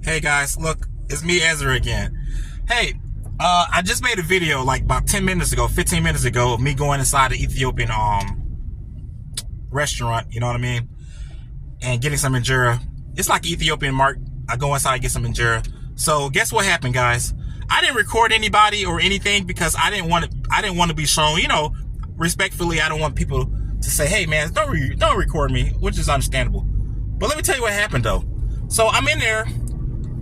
Hey guys, look, it's me, Ezra, again. Hey, I just made a video like about 10 minutes ago, 15 minutes ago of me going inside the Ethiopian restaurant, you know what I mean? And getting some injera. It's like Ethiopian mark. I go inside and get some injera. So guess what happened, guys? I didn't record anybody or anything because I didn't want to be shown, you know, respectfully. I don't want people to say, hey man, don't record me, which is understandable. But let me tell you what happened though. So I'm in there.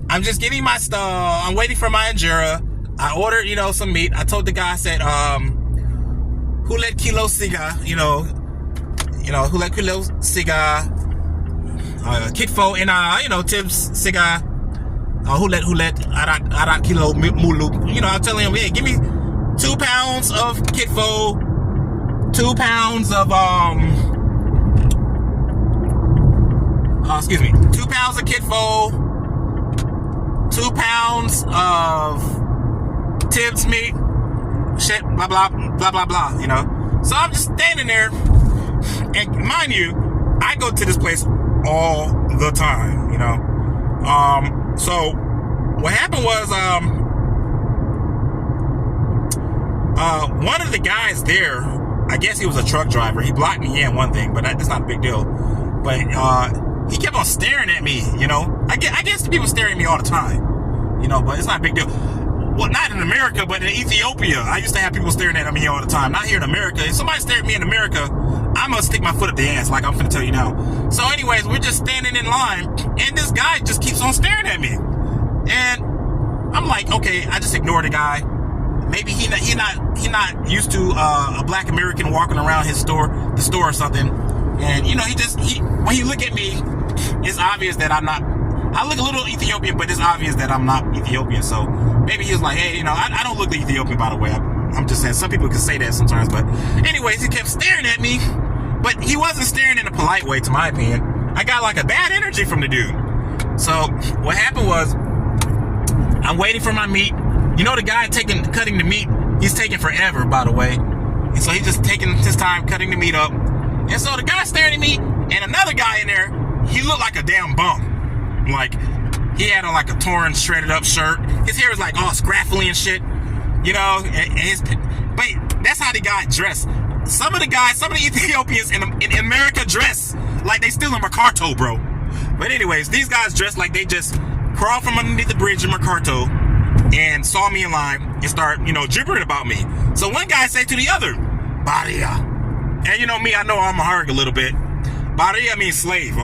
I'm just getting my stuff. I'm waiting for my injera. I ordered, you know, some meat. I told the guy, I said, hulet kilo siga, hulet kilo siga, kitfo ina, tips siga, hulet arat kilo mulu. I'm telling him, hey, give me 2 pounds of kitfo, 2 pounds of 2 pounds of kitfo, 2 pounds of Tibbs meat, shit, blah, blah, blah, blah, blah, So I'm just standing there, and mind you, I go to this place all the time, So what happened was, one of the guys there, I guess he was a truck driver. He blocked me in, one thing, but that's not a big deal. But he kept on staring at me, I guess people stare at me all the time, but it's not a big deal. Well, not in America, but in Ethiopia, I used to have people staring at me all the time. Not here in America. If somebody stared at me in America, I must stick my foot up the ass, like I'm finna tell you now. So anyways, we're just standing in line, and this guy just keeps on staring at me. And I'm like, okay, I just ignore the guy. Maybe he not used to a black American walking around the store or something. And when he look at me, it's obvious that I'm not. I look a little Ethiopian, but it's obvious that I'm not Ethiopian. So maybe he was like, hey, I don't look Ethiopian, by the way. I'm just saying, some people can say that sometimes. But anyways, he kept staring at me, but he wasn't staring in a polite way, to my opinion. I got like a bad energy from the dude. So what happened was, I'm waiting for my meat. The guy cutting the meat, he's taking forever, by the way. And so he's just taking his time cutting the meat up. And so the guy staring at me, and another guy in there, he looked like a damn bum. Like, he had on like a torn, shredded up shirt. His hair was like all scraffly and shit, but that's how the guy dressed. Some of the Ethiopians in America dress like they still in Mercato, bro. But anyways, these guys dress like they just crawled from underneath the bridge in Mercato and saw me in line and start, gibbering about me. So one guy said to the other, Baria. And me, I know I'm a hurg a little bit. Baria means slave.